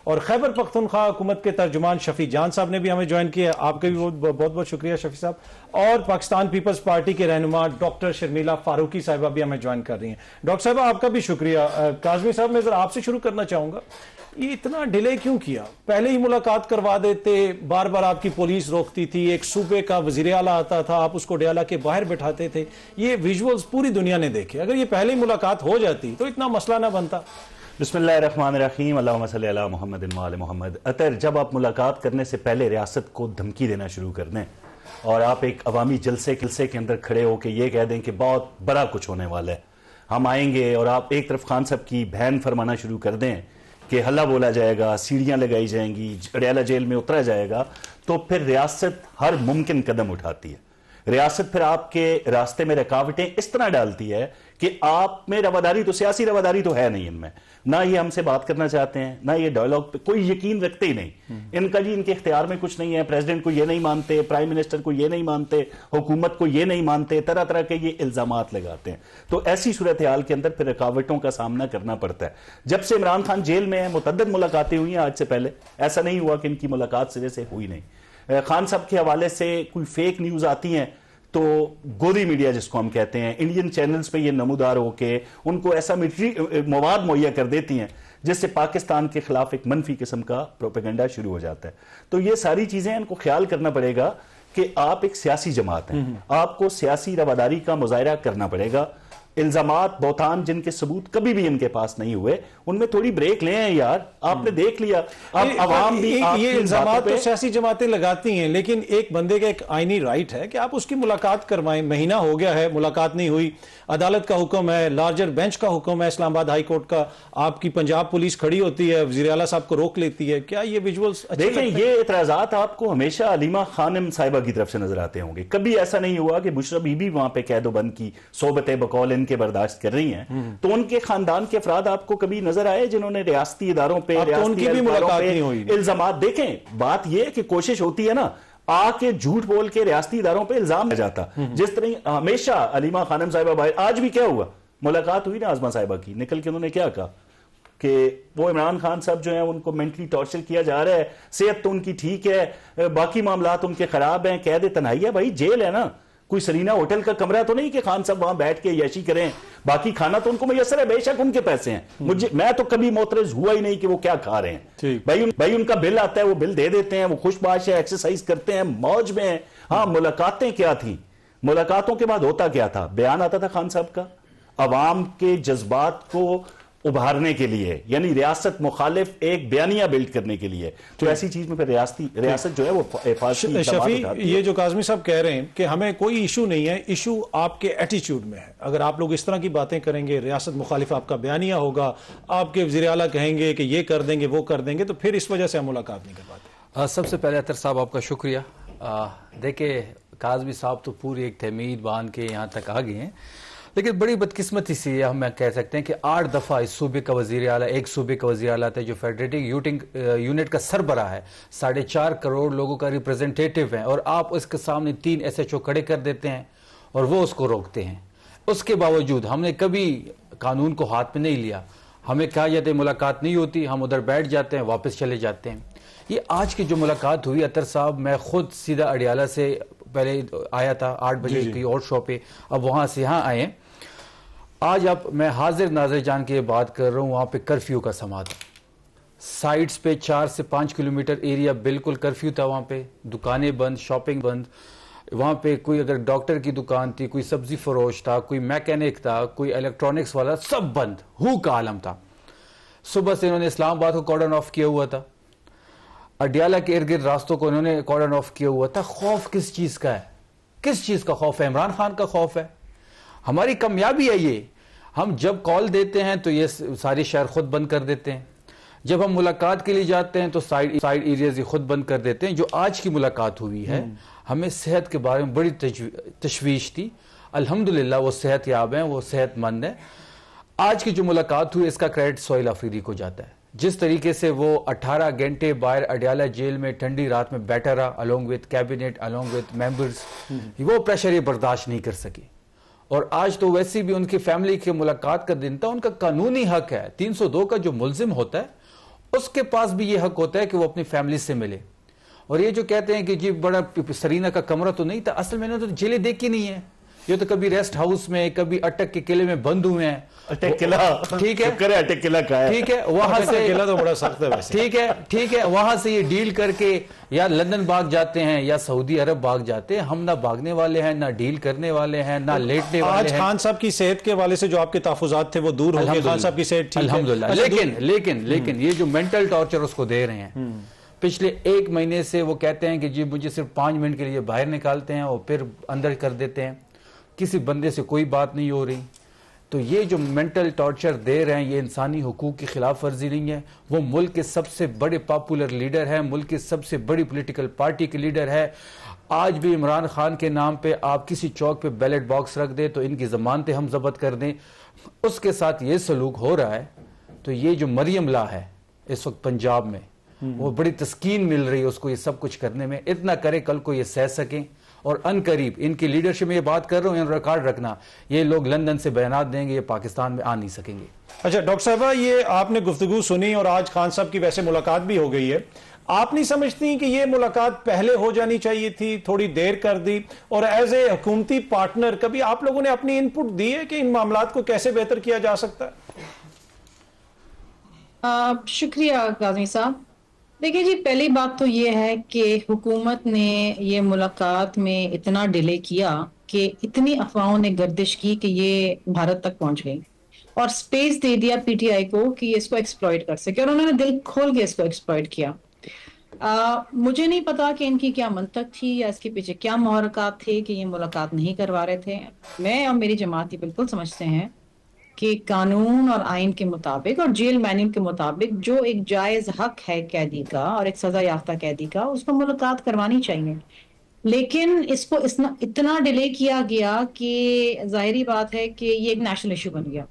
और खैबर पख्तूनख्वा हुकूमत के तर्जुमान शफी जान साहब ने भी हमें ज्वाइन किया। आपका भी बहुत बहुत शुक्रिया शफी साहब। और पाकिस्तान पीपल्स पार्टी के रहनुमा डॉक्टर शर्मिला फारूकी साहिबा भी हमें ज्वाइन कर रही हैं। डॉक्टर साहब आपका भी शुक्रिया। काज़मी साहब मैं जरा आपसे शुरू करना चाहूंगा, ये इतना डिले क्यों किया? पहले ही मुलाकात करवा देते, बार बार आपकी पुलिस रोकती थी, एक सूबे का वजीर आला आता था, आप उसको डयाला के बाहर बैठाते थे। ये विजुअल्स पूरी दुनिया ने देखे। अगर ये पहले ही मुलाकात हो जाती तो इतना मसला ना बनता। बिस्मिल्लाहिर्रहमानिर्रहीम, अल्लाहुम्मा सल्ली अला मुहम्मदिन व आले मुहम्मद। अतर जब आप मुलाकात करने से पहले रियासत को धमकी देना शुरू कर दें और आप एक अवामी जलसे के अंदर खड़े होकर ये कह दें कि बहुत बड़ा कुछ होने वाला है, हम आएंगे, और आप एक तरफ खान साहब की बहन फरमाना शुरू कर दें कि हल्ला बोला जाएगा, सीढ़ियां लगाई जाएंगी, डयाला जेल में उतरा जाएगा, तो फिर रियासत हर मुमकिन कदम उठाती है। रियासत फिर आपके रास्ते में रुकावटें इस तरह डालती है कि आप में रवादारी, तो सियासी रवादारी तो है नहीं इनमें, ना ये हमसे बात करना चाहते हैं, ना ये डायलॉग पे कोई यकीन रखते ही नहीं। इनका जी इनके इख्तियार में कुछ नहीं है, प्रेसिडेंट को ये नहीं मानते, प्राइम मिनिस्टर को ये नहीं मानते, हुकूमत को ये नहीं मानते, तरह तरह के ये इल्जामात लगाते हैं। तो ऐसी सूरत हाल के अंदर फिर रुकावटों का सामना करना पड़ता है। जब से इमरान खान जेल में है, मुतअद्दिद मुलाकातें हुई हैं आज से पहले, ऐसा नहीं हुआ कि इनकी मुलाकात सिरे से हुई नहीं। खान साहब के हवाले से कोई फेक न्यूज आती हैं तो गोदी मीडिया जिसको हम कहते हैं, इंडियन चैनल्स पे ये नमूदार होके उनको ऐसा मवाद मुहैया कर देती हैं जिससे पाकिस्तान के खिलाफ एक मनफी किस्म का प्रोपेगेंडा शुरू हो जाता है। तो ये सारी चीजें इनको ख्याल करना पड़ेगा कि आप एक सियासी जमात हैं, आपको सियासी रवादारी का मुजाहिरा करना पड़ेगा। इल्जामात, बौतान जिनके सबूत कभी भी इनके पास नहीं हुए, उनमें थोड़ी ब्रेक लें यार। आपने देख लिया, अब अवाम भी ये इल्जामात तो सियासी जमातें लगाती हैं, लेकिन एक बंदे का एक आईनी राइट है कि आप उसकी मुलाकात करवाएं। महीना हो गया है, मुलाकात नहीं हुई, अदालत का हुक्म है, लार्जर बेंच का हुक्म है, इस्लामाबाद हाई कोर्ट का, आपकी पंजाब पुलिस खड़ी होती है, वजीर आला साहब को रोक लेती है। क्या ये विजुअल्स देखें, ये एतराजात आपको हमेशा अलीमा खानम साहिबा की तरफ से नजर आते होंगे। कभी ऐसा नहीं हुआ कि बुशरा बीबी वहां पे कैदोबंद की सोबत बकौल के बर्दाश्त कर रही हैं, तो उनके खानदान के अफराद आपको कभी नजर आए जिन्होंने रियासती इदारों पे, उनकी भी मुलाकात नहीं हुई? इल्जामात देखें, बात यह कि कोशिश होती है ना, आके झूठ बोल के रियासती इदारों पे इल्जाम लग जाता। जिस तरह हमेशा अलीमा खानम साहिबा, आज भी क्या हुआ, मुलाकात हुई ना आजमा साहिबा की, निकल के उन्होंने क्या कहा कि वो इमरान खान साहब जो है उनको मेंटली टॉर्चर किया जा रहा है, सेहत तो उनकी ठीक है, बाकी मामलात उनके खराब हैं, कैद तन्हाई है। भाई जेल है ना, कोई सरीना होटल का कमरा तो नहीं कि खान साहब वहां बैठ के यशी करें, बाकी खाना तो उनको मैसर है, बेशक उनके पैसे हैं। मैं तो कभी मोतरज हुआ ही नहीं कि वो क्या खा रहे हैं। भाई उनका बिल आता है, वो बिल दे देते हैं, वो खुशबाश है, एक्सरसाइज करते हैं, मौज में है। हाँ, मुलाकातें क्या थी, मुलाकातों के बाद होता क्या था, बयान आता था खान साहब का अवाम के जज्बात को उभारने के लिए, यानी रियासत मुखालिफ एक बयानिया बिल्ड करने के लिए। तो ऐसी चीज में फिर रियासत जो है वो शफी, ये जो काज़मी साहब कह रहे हैं कि हमें कोई इशू नहीं है, इशू आपके एटीट्यूड में है। अगर आप लोग इस तरह की बातें करेंगे, रियासत मुखालिफ आपका बयानिया होगा, आपके वज़ीर आला कहेंगे कि ये कर देंगे वो कर देंगे, तो फिर इस वजह से हम मुलाकात नहीं कर पाते। सबसे पहले अतर साहब आपका शुक्रिया। देखिए, काज़मी साहब तो पूरी एक तहमीद बांध के यहाँ तक आ गए हैं, लेकिन बड़ी बदकिस्मती सी है, हम कह सकते हैं कि 8 दफ़ा इस सूबे का वज़ीर आला, एक सूबे का वज़ीर आला था जो फेडरेटिव यूनिट का सरबरा है, 4.5 करोड़ लोगों का रिप्रेजेंटेटिव है, और आप उसके सामने 3 SHO खड़े कर देते हैं और वो उसको रोकते हैं। उसके बावजूद हमने कभी कानून को हाथ में नहीं लिया, हमें कहा जाता है मुलाकात नहीं होती, हम उधर बैठ जाते हैं, वापस चले जाते हैं। ये आज की जो मुलाकात हुई अतर साहब, मैं खुद सीधा अडियाला से पहले आया था 8 बजे की और शो पे, अब वहाँ से यहाँ आए। आज अब मैं हाजिर नाज़िर जान के बात कर रहा हूँ, वहाँ पे कर्फ्यू का समा था, साइड्स पे 4 से 5 किलोमीटर एरिया बिल्कुल कर्फ्यू था, वहाँ पे दुकानें बंद, शॉपिंग बंद, वहाँ पे कोई अगर डॉक्टर की दुकान थी, कोई सब्जी फरोश था, कोई मैकेनिक था, कोई इलेक्ट्रॉनिक्स वाला, सब बंद, हु का आलम था। सुबह से इन्होंने इस्लामाबाद को कॉर्डन ऑफ किया हुआ था, अडियाला के इर्द गिर्द रास्तों को इन्होंने कॉर्डन ऑफ किया हुआ था। खौफ किस चीज़ का है, किस चीज़ का खौफ है? इमरान खान का खौफ है। हमारी कामयाबी है ये, हम जब कॉल देते हैं तो ये सारे शहर खुद बंद कर देते हैं, जब हम मुलाकात के लिए जाते हैं तो साइड एरियाज खुद बंद कर देते हैं। जो आज की मुलाकात हुई है, हमें सेहत के बारे में बड़ी तशवीश थी, अल्हम्दुलिल्लाह वो सेहत याब हैं, वो सेहतमंद है। आज की जो मुलाकात हुई इसका क्रेडिट सोहेल अफरीदी को जाता है। जिस तरीके से वो 18 घंटे बाहर अडियाला जेल में ठंडी रात में बैठा रहा, along with cabinet, along with members, वो प्रेशर ये बर्दाश्त नहीं कर सके। और आज तो वैसे भी उनकी फैमिली की मुलाकात का दिन था, उनका कानूनी हक है, 302 का जो मुल्जिम होता है उसके पास भी ये हक होता है कि वो अपनी फैमिली से मिले। और ये जो कहते हैं कि जी बड़ा सरीना का कमरा तो नहीं था, असल में तो जेलें देखी नहीं है, ये तो कभी रेस्ट हाउस में, कभी अटक के किले में बंद हुए हैं। अटक किला, ठीक है, अटक किला का है, ठीक है, वहां से किला तो बड़ा सख्त है वैसे। ठीक है, वहां से ये डील करके या लंदन भाग जाते हैं या सऊदी अरब भाग जाते हैं। हम ना भागने वाले हैं, ना डील करने वाले हैं, ना लेटने वाले हैं। आज खान साहब की सेहत के वाले से जो आपके तहफुजात थे वो दूर हो गए, खान साहब की सेहत ठीक है अल्हम्दुलिल्लाह। लेकिन ये जो मेंटल टॉर्चर उसको दे रहे हैं, पिछले 1 महीने से वो कहते हैं कि जी मुझे सिर्फ 5 मिनट के लिए बाहर निकालते हैं और फिर अंदर कर देते हैं, किसी बंदे से कोई बात नहीं हो रही। तो ये जो मेंटल टॉर्चर दे रहे हैं, ये इंसानी हुकूक की खिलाफ वर्जी नहीं है। वो मुल्क के सबसे बड़े पॉपुलर लीडर है, मुल्क की सबसे बड़ी पॉलिटिकल पार्टी के लीडर है। आज भी इमरान खान के नाम पे आप किसी चौक पे बैलेट बॉक्स रख दें तो इनकी जमानतें हम जब्त कर दें, उसके साथ ये सलूक हो रहा है। तो ये जो मरियम ला है इस वक्त पंजाब में, वो बड़ी तस्कीन मिल रही है उसको ये सब कुछ करने में। इतना करे कल को ये सह सकें। और अनकरीब इनकी लीडरशिप में ये बात कर रहा हूं, रिकॉर्ड रखना, ये लोग लंदन से बयानात देंगे, ये पाकिस्तान में आ नहीं सकेंगे। अच्छा डॉक्टर साहबा, ये आपने गुफ्तगू सुनी और आज खान साहब की वैसे मुलाकात भी हो गई है, आप नहीं समझती कि ये मुलाकात पहले हो जानी चाहिए थी, थोड़ी देर कर दी? और एज ए हुकूमती पार्टनर कभी आप लोगों ने अपनी इनपुट दी है कि इन मामलात को कैसे बेहतर किया जा सकता है? शुक्रिया काज़मी साहब। देखिए जी, पहली बात तो ये है कि हुकूमत ने ये मुलाकात में इतना डिले किया कि इतनी अफवाहों ने गर्दिश की कि ये भारत तक पहुंच गई और स्पेस दे दिया पीटीआई को कि इसको एक्सप्लॉइट कर सके, और उन्होंने दिल खोल के इसको एक्सप्लॉइट किया। मुझे नहीं पता कि इनकी क्या मंतक थी या इसके पीछे क्या मुहरकात थे कि ये मुलाकात नहीं करवा रहे थे। मैं और मेरी जमाती बिल्कुल समझते हैं कि कानून और आइन के मुताबिक और जेल मैन्यूल के मुताबिक जो एक जायज हक है कैदी का और एक सजा याफ्ता कैदी का, उसको मुलाकात करवानी चाहिए। लेकिन इसको इतना डिले किया गया कि जाहिरी बात है कि ये एक नेशनल इशू बन गया।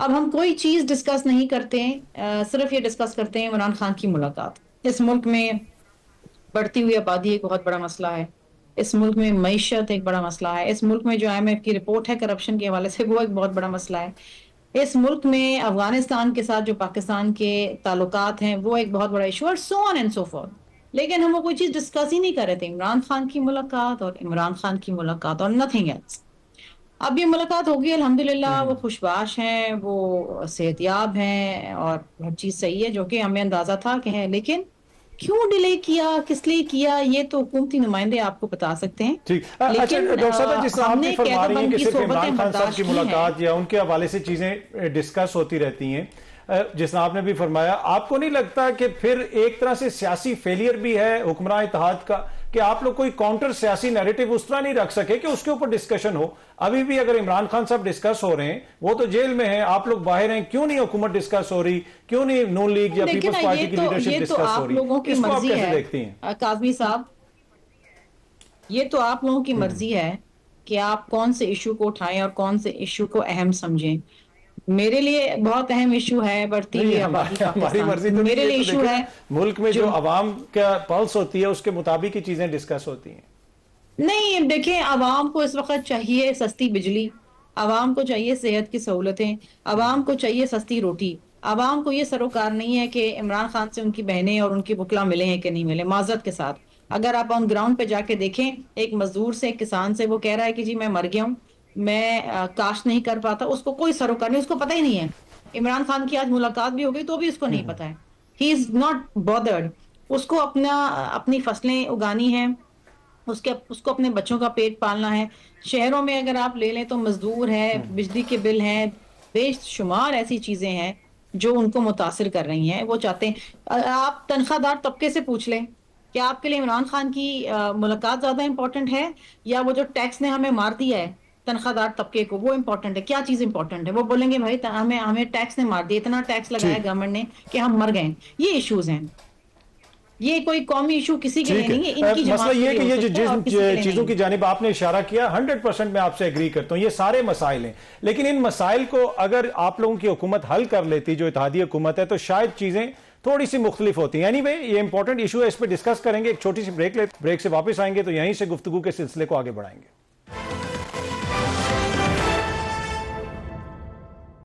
अब हम कोई चीज डिस्कस नहीं करते हैं, सिर्फ ये डिस्कस करते हैं इमरान खान की मुलाकात। इस मुल्क में बढ़ती हुई आबादी एक बहुत बड़ा मसला है, इस मुल्क में मईशत एक बड़ा मसला है, इस मुल्क में जो IMF की रिपोर्ट है करप्शन के हवाले से वो एक बहुत बड़ा मसला है, इस मुल्क में अफगानिस्तान के साथ जो पाकिस्तान के ताल्लुकात हैं वो एक बहुत बड़ा इशू है, so on and so fourth. लेकिन हम वो कोई चीज डिस्कस ही नहीं कर रहे थे, इमरान खान की मुलाकात और इमरान खान की मुलाकात और नथिंग एल्स। अब ये मुलाकात होगी अल्हम्दुलिल्लाह, वो खुशबाश हैं, वो सेहतयाब हैं और हर चीज सही है, जो कि हमें अंदाजा था कि है। लेकिन क्यों डिले किया, किस लिए किया, ये तो हुकूमती नुमाइंदे आपको बता सकते हैं। ठीक, अच्छा डॉक्टर साहब, जिस तरह आपने फरमा रही हैं कि सिर्फ इमरान खान साहब की मुलाकात या उनके हवाले से चीजें डिस्कस होती रहती हैं, जिस तरह आपने भी फरमाया, आपको नहीं लगता कि फिर एक तरह से सियासी फेलियर भी है हुक्मरान इत्तेहाद का कि आप लोग कोई काउंटर सियासी नैरेटिव उस तरह नहीं रख सके कि उसके ऊपर डिस्कशन हो? अभी भी अगर इमरान खान साहब डिस्कस हो रहे हैं, वो तो जेल में हैं, आप लोग बाहर हैं, क्यों नहीं हुकूमत डिस्कस हो रही? क्यों नहीं नून लीग या पीपल्स पार्टी की लीडरशिप डिस्कस हो रही? इसको आप कैसे देखती हैं काज़मी साहब? ये तो आप लोगों की मर्जी है कि आप कौन से इशू को उठाएं और कौन से इशू को अहम समझें। मेरे लिए बहुत अहम इशू है बढ़ती हुई आबादी हमारी मर्जी तो मेरे लिए इशू है मुल्क में जो अवाम का पल्स होती है उसके मुताबिक ही चीजें डिस्कस होती हैं। नहीं, देखें, आवाम को इस वक्त चाहिए सस्ती बिजली, आवाम को चाहिए सेहत की सहूलतें, आवाम को चाहिए सस्ती रोटी। आवाम को ये सरोकार नहीं है कि इमरान खान से उनकी बहनें और उनकी बुकला मिले हैं कि नहीं मिले। माजरत के साथ अगर आप ऑन ग्राउंड पे जाके देखें, एक मजदूर से, एक किसान से, वो कह रहा है कि जी मैं मर गया हूँ, मैं काश्त नहीं कर पाता, उसको कोई सरोकार नहीं, उसको पता ही नहीं है। इमरान खान की आज मुलाकात भी हो गई तो भी उसको नहीं पता है, ही इज नॉट बॉदर्ड। उसको अपनी फसलें उगानी है, उसको अपने बच्चों का पेट पालना है। शहरों में अगर आप ले लें तो मजदूर है, बिजली के बिल हैं, बेशुमार ऐसी चीजें हैं जो उनको मुतासिर कर रही हैं। वो चाहते हैं, आप तनख्वाहदार तबके से पूछ लें, क्या आपके लिए इमरान खान की मुलाकात ज्यादा इंपॉर्टेंट है या वो जो टैक्स ने हमें मार दिया है तनख्वाहदार तबके को, वो इंपॉर्टेंट है? क्या चीज इंपॉर्टेंट है? वो बोलेंगे भाई हमें टैक्स ने मार दिया, इतना टैक्स लगाया गवर्नमेंट ने कि हम मर गए। ये इश्यूज हैं, ये कोई कौमी इशू किसी के लिए नहीं है, इनकी मसला ये कि ये जिन चीजों की जानिब आपने इशारा किया 100% मैं आपसे एग्री करता हूं, ये सारे मसाइल हैं। लेकिन इन मसाइल को अगर आप लोगों की हुकूमत हल कर लेती, जो इत्तेहादी हुकूमत है, तो शायद चीजें थोड़ी सी मुख्तलिफ होती हैं। एनीवे, ये इंपॉर्टेंट इशू है, इस पर डिस्कस करेंगे। एक छोटी सी ब्रेक से वापस आएंगे तो यहीं से गुफ्तगू के सिलसिले को आगे बढ़ाएंगे।